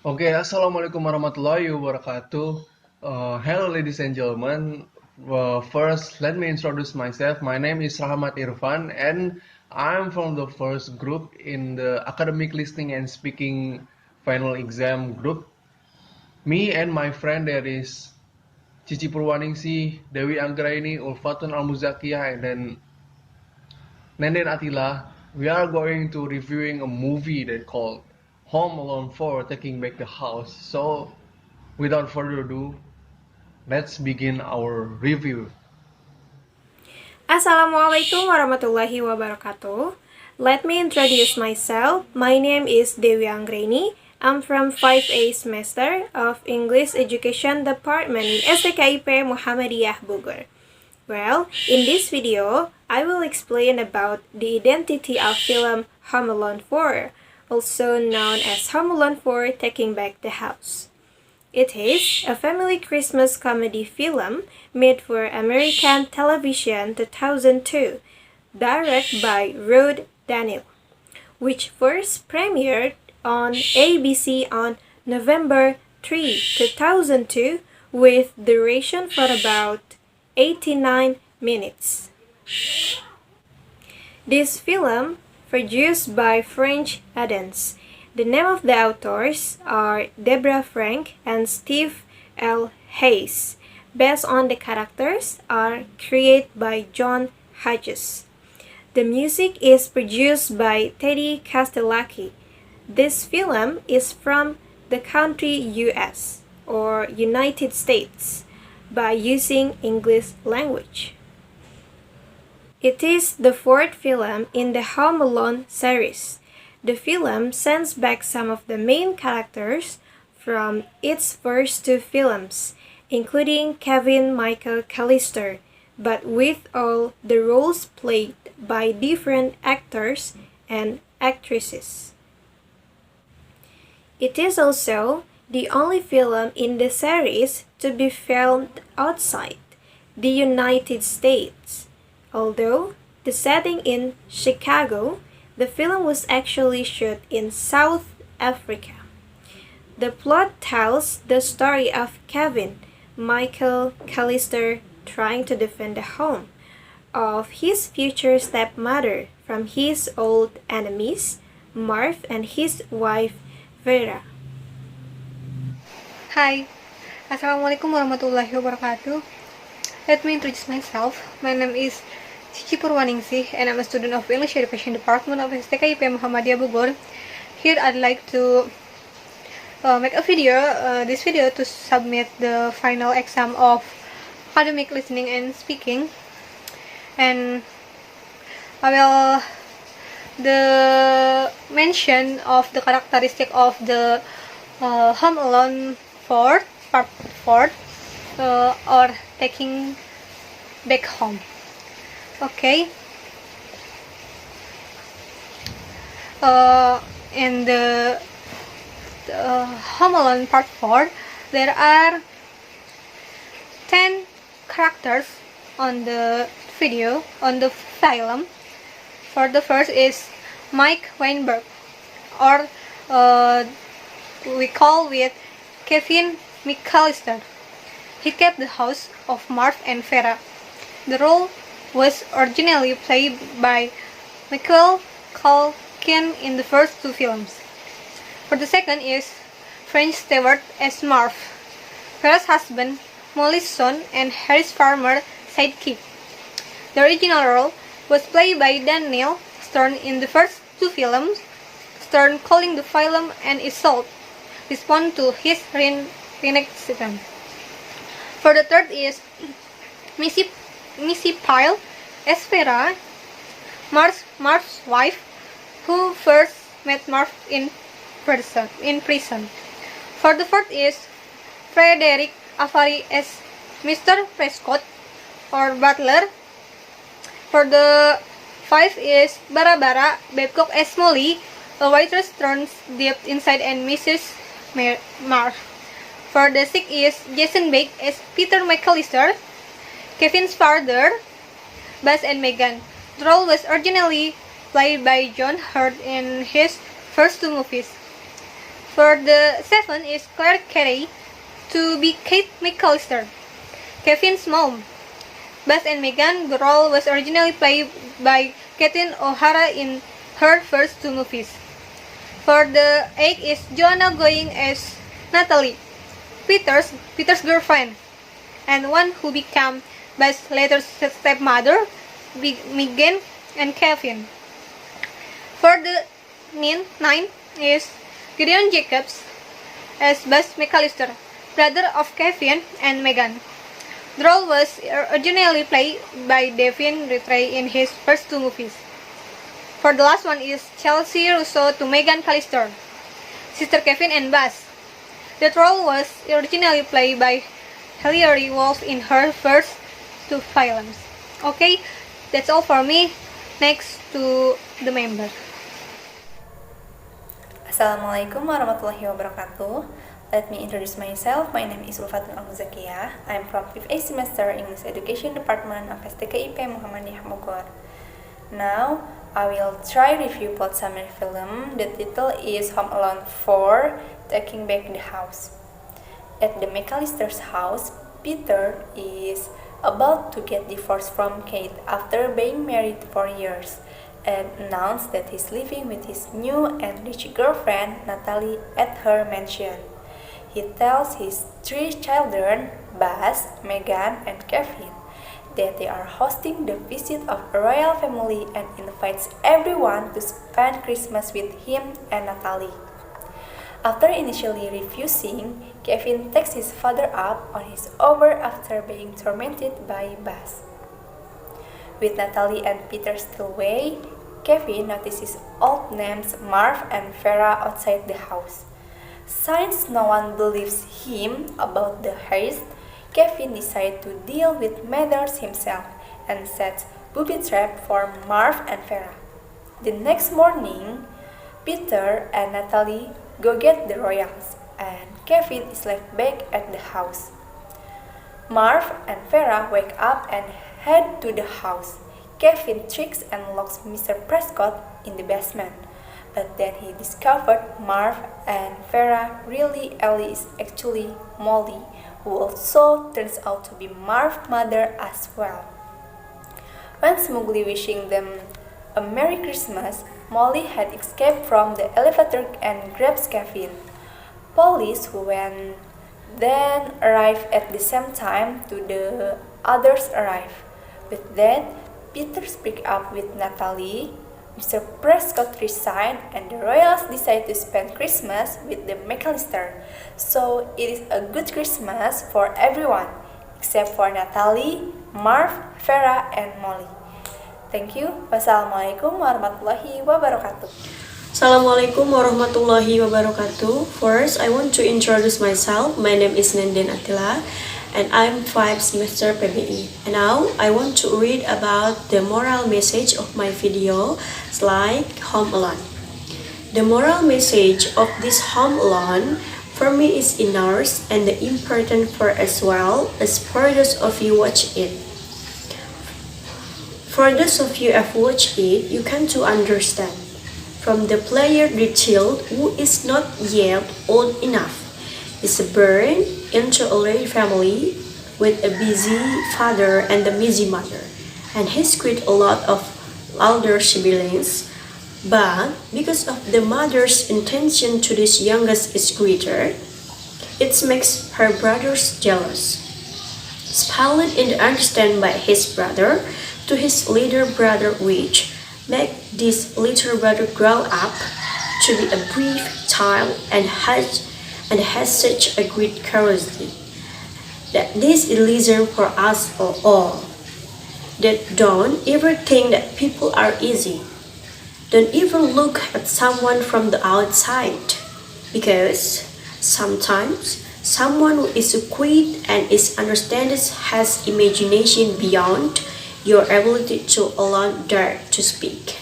Okay, Assalamualaikum warahmatullahi wabarakatuh. Hello, ladies and gentlemen. First, let me introduce myself. My name is Rahmat Irfan, and I'm from the first group in the academic listening and speaking final exam group. Me and my friend there is Cici Purwaningsih, Dewi Anggraini, Ulfatun Almuzakiyah, and then Nenden Atila. We are going to reviewing a movie that called Home Alone 4, Taking Back the House. So, without further ado, let's begin our review. Assalamualaikum warahmatullahi wabarakatuh. Let me introduce myself. My name is Dewi Anggraini. I'm from 5A semester of English Education Department in STKIP Muhammadiyah Bogor. Well, in this video, I will explain about the identity of film Home Alone 4, also known as Home Alone 4 Taking Back the House. It is a family Christmas comedy film made for American television 2002, directed by Rod Daniel, which first premiered on ABC on November 3, 2002, with duration for about 89 minutes. This film, produced by French Adams. The name of the authors are Deborah Frank and Steve L. Hayes. Based on the characters are created by John Hodges. The music is produced by Teddy Castellacci. This film is from the country US or United States by using English language. It is the fourth film in the Home Alone series. The film sends back some of the main characters from its first two films, including Kevin Michael Callister, but with all the roles played by different actors and actresses. It is also the only film in the series to be filmed outside the United States. Although the setting in Chicago, the film was actually shot in South Africa. The plot tells the story of Kevin Michael Callister trying to defend the home of his future stepmother from his old enemies, Marv and his wife Vera. Hi, Assalamualaikum warahmatullahi wabarakatuh. Let me introduce myself. My name is Cici Purwaningsih and I'm a student of English Education Department of STKIP Muhammadiyah Bogor. Here I'd like to make a video, this video to submit the final exam of academic listening and speaking. And I will the mention of the characteristic of the Home Alone 4, part 4, or taking back home. Okay. In the Home Alone part 4, there are 10 characters on the video, on the film. For the first is Mike Weinberg, or we call it Kevin McAllister. He kept the house of Marv and Vera. The role was originally played by Michael Culkin in the first two films. For the second is French Stewart as Marv, Vera's husband, Molly's son, and Harris Farmer sidekick. The original role was played by Daniel Stern in the first two films, Stern calling the film an insult, respond to his reenactment. For the third is Missy Pyle as Vera, Marv's wife, who first met Marv in prison. For the fourth is Frederick Avari as Mr. Prescott, or butler. For the fifth is Barbara Babcock as Molly, a waitress turns deep inside and Mrs. Marv. For the sixth is Jason Bake as Peter McAllister, Kevin's father, Buzz and Megan. The role was originally played by John Hurt in his first two movies. For the 7 is Claire Carey to be Kate McAllister, Kevin's mom. Buzz and Megan, the role was originally played by Catherine O'Hara in her first 2 movies. For the 8 is Joanna going as Natalie, Peter's girlfriend, and one who became Buzz's later stepmother, Megan and Kevin. For the 9 is Gideon Jacobs as Buzz McAllister, brother of Kevin and Megan. The role was originally played by Devin Rattray in his first 2 movies. For the last one is Chelsea Russo to Megan Callister, sister Kevin and Buzz. That role was originally played by Hilary Wolf in her first 2 films. Okay, that's all for me. Next to the member. Assalamualaikum warahmatullahi wabarakatuh. Let me introduce myself. My name is Ulfatun Al-Muzakiyah. I'm from 5th A semester English Education Department of STKIP Muhammadiyah Bogor. Now, I will try review plot summary film. The title is Home Alone 4, Taking Back the House. At the McAllister's house, Peter is about to get divorced from Kate after being married for years, and announced that he's living with his new and rich girlfriend Natalie at her mansion. He tells his 3 children, Buzz, Megan, and Kevin, that they are hosting the visit of a royal family and invites everyone to spend Christmas with him and Natalie. After initially refusing, Kevin takes his father up on his offer after being tormented by Buzz. With Natalie and Peter still away, Kevin notices old names Marv and Vera outside the house. Since no one believes him about the heist, Kevin decides to deal with matters himself and sets booby trap for Marv and Vera. The next morning, Peter and Natalie go get the royals, and Kevin is left back at the house. Marv and Vera wake up and head to the house. Kevin tricks and locks Mr. Prescott in the basement, but then he discovered Marv and Vera really Ellie is actually Molly, who also turns out to be Marv's mother as well. When smugly wishing them a Merry Christmas, Molly had escaped from the elevator and grabs Kevin. Police who then arrive at the same time to the others arrive. With that, Peter speaks up with Natalie, Mr. Prescott resigned, and the royals decide to spend Christmas with the McAllister. So it is a good Christmas for everyone, except for Natalie, Marv, Vera, and Molly. Thank you. Wassalamualaikum warahmatullahi wabarakatuh. Assalamualaikum warahmatullahi wabarakatuh. First, I want to introduce myself. My name is Nenden Attila, and I'm 5th semester PBI. And now, I want to read about the moral message of my video, like Home Alone. The moral message of this Home Alone for me is inner's and important for as well as for those of you watch it. For those of you have watched it, you can to understand. From the player, the child who is not yet old enough is born into a large family with a busy father and a busy mother, and he's quite a lot of older siblings. But because of the mother's intention to this youngest is greater, it makes her brothers jealous. Spoiled in the understand by his brother to his little brother, which make this little brother grow up to be a brave child and has such a great curiosity that this is lesson for us all. That don't ever think that people are easy. Don't even look at someone from the outside, because sometimes someone who is so quick and is understanding has imagination beyond your ability to alone dare to speak.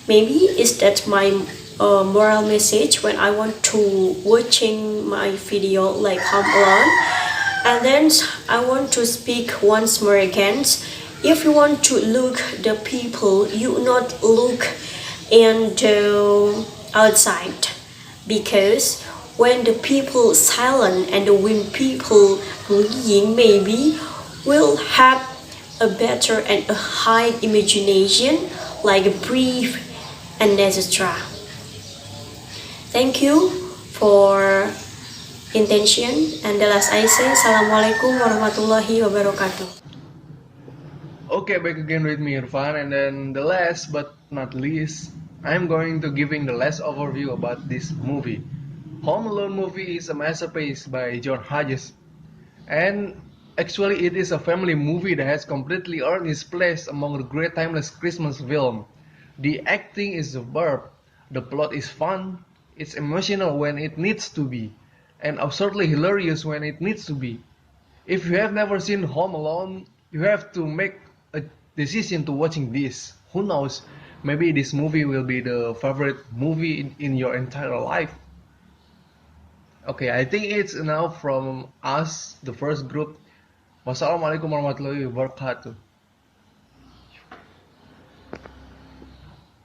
Maybe is that my moral message when I want to watching my video like Home Alone. And then I want to speak once more again. If you want to look the people, you not look in the outside. because when the people silent and when people reading, maybe will have a better and a high imagination, like a brief and etc. Thank you for intention, and the last I say, Assalamualaikum warahmatullahi wabarakatuh. Okay, back again with me Irfan, and then the last but not least, I'm going to giving the last overview about this movie. Home Alone movie is a masterpiece by John Hughes, and actually it is a family movie that has completely earned its place among the great timeless Christmas film. The acting is superb, the plot is fun, it's emotional when it needs to be, and absurdly hilarious when it needs to be. If you have never seen Home Alone, you have to make a decision to watching this. Who knows? Maybe this movie will be the favorite movie in your entire life. Okay, I think it's enough from us, the first group. Wassalamualaikum warahmatullahi wabarakatuh.